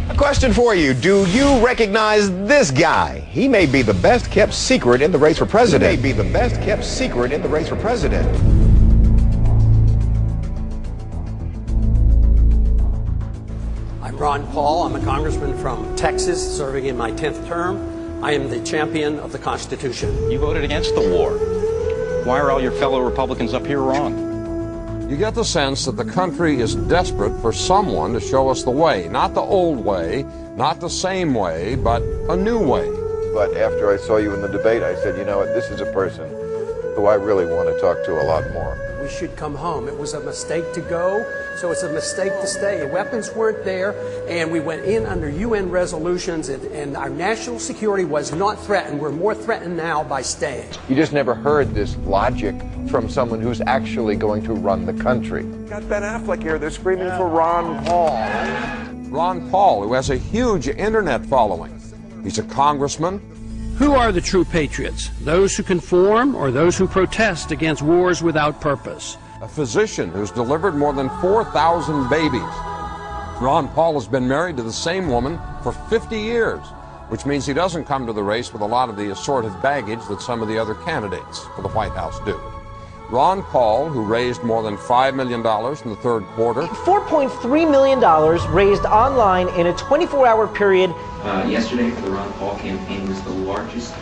A question for you. Do you recognize this guy? He may be the best kept secret in the race for president. He may be the best kept secret in the race for president. I'm Ron Paul. I'm a congressman from Texas, serving in my 10th term. I am the champion of the Constitution. You voted against the war. Why are all your fellow Republicans up here wrong? You get the sense that the country is desperate for someone to show us the way. Not the old way, not the same way, but a new way. But after I saw you in the debate, I said, you know what, this is a person who I really want to talk to a lot more. We should come home. It was a mistake to go, so it's a mistake to stay. The weapons weren't there, and we went in under UN resolutions, and our national security was not threatened. We're more threatened now by staying. You just never heard this logic from someone who's actually going to run the country. Got Ben Affleck here. They're screaming for Ron Paul. Ron Paul, who has a huge internet following. He's a congressman. Who are the true patriots? Those who conform or those who protest against wars without purpose? A physician who's delivered more than 4,000 babies. Ron Paul has been married to the same woman for 50 years, which means he doesn't come to the race with a lot of the assorted baggage that some of the other candidates for the White House do. Ron Paul, who raised more than $5 million in the third quarter. $4.3 million raised online in a 24-hour period. Yesterday for the Ron Paul campaign was the largest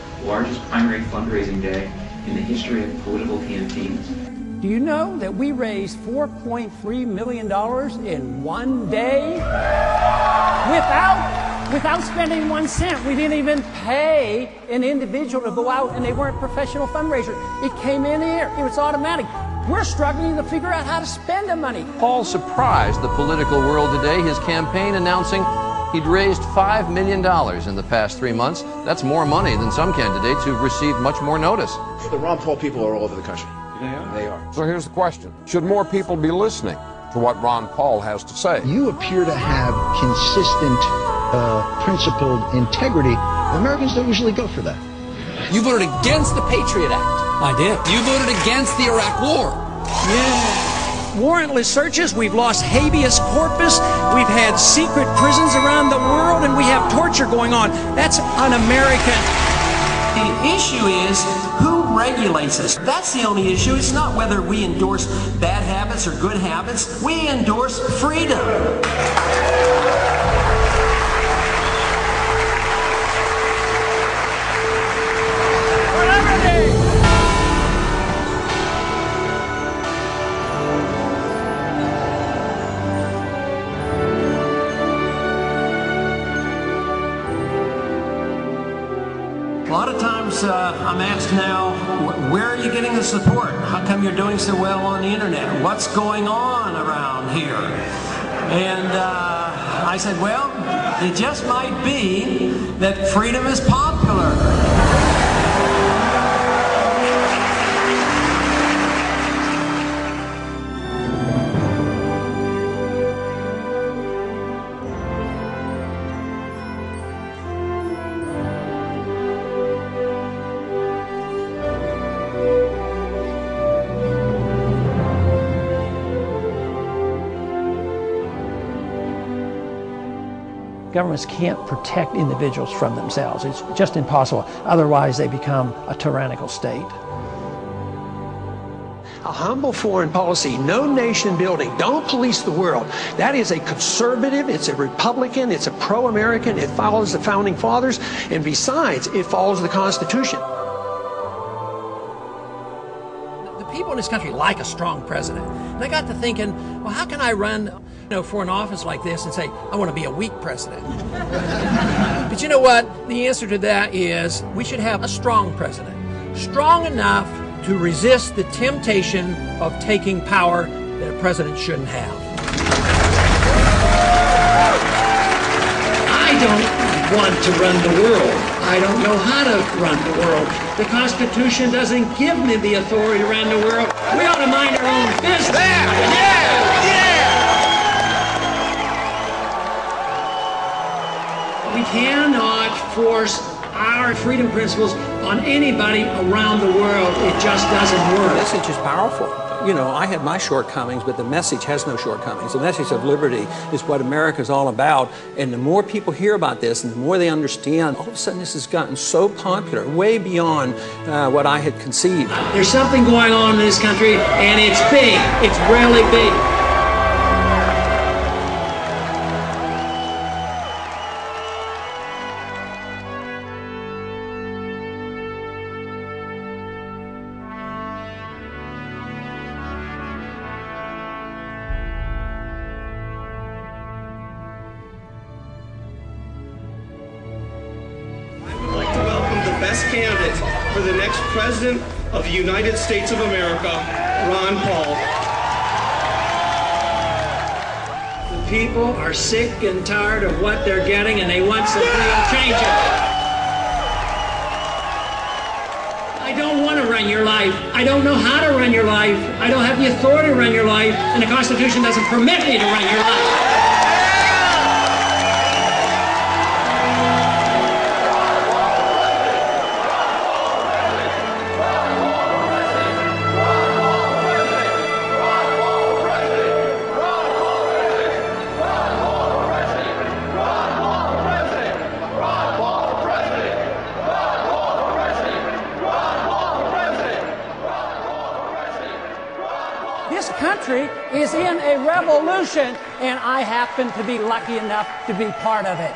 primary fundraising day in the history of political campaigns. Do you know that we raised $4.3 million in one day without spending 1 cent? We didn't even pay an individual to go out, and they weren't professional fundraisers. It came in here. It was automatic. We're struggling to figure out how to spend the money. Paul surprised the political world today, his campaign announcing he'd raised $5 million in the past 3 months. That's more money than some candidates who've received much more notice. The Ron Paul people are all over the country. They are. So here's the question. Should more people be listening to what Ron Paul has to say? You appear to have consistent, principled integrity. Americans don't usually go for that. You voted against the Patriot Act. I did. You voted against the Iraq War. Yeah. Warrantless searches, we've lost habeas corpus, we've had secret prisons around the world, and we have torture going on. That's un-American. The issue is who regulates us. That's the only issue. It's not whether we endorse bad habits or good habits. We endorse freedom. A lot of times I'm asked now, where are you getting the support? How come you're doing so well on the internet? What's going on around here? And I said, well, it just might be that freedom is popular. Governments can't protect individuals from themselves. It's just impossible. Otherwise, they become a tyrannical state. A humble foreign policy, no nation building, don't police the world. That is a conservative, it's a Republican, it's a pro-American, it follows the Founding Fathers, and besides, it follows the Constitution. The people in this country like a strong president. And I got to thinking, well, how can I run for an office like this and say, I want to be a weak president? But you know what? The answer to that is we should have a strong president. Strong enough to resist the temptation of taking power that a president shouldn't have. I don't want to run the world. I don't know how to run the world. The Constitution doesn't give me the authority to run the world. We ought to mind our own business. We cannot force our freedom principles on anybody around the world. It just doesn't work. This is just powerful. you know, I have my shortcomings, but the message has no shortcomings. The message of liberty is what America's all about. And the more people hear about this and the more they understand, all of a sudden this has gotten so popular, way beyond what I had conceived. There's something going on in this country, and it's big. It's really big. Best candidate for the next President of the United States of America, Ron Paul. The people are sick and tired of what they're getting, and they want some real changes. I don't want to run your life. I don't know how to run your life. I don't have the authority to run your life, and the Constitution doesn't permit me to run your life. This country is in a revolution, and I happen to be lucky enough to be part of it.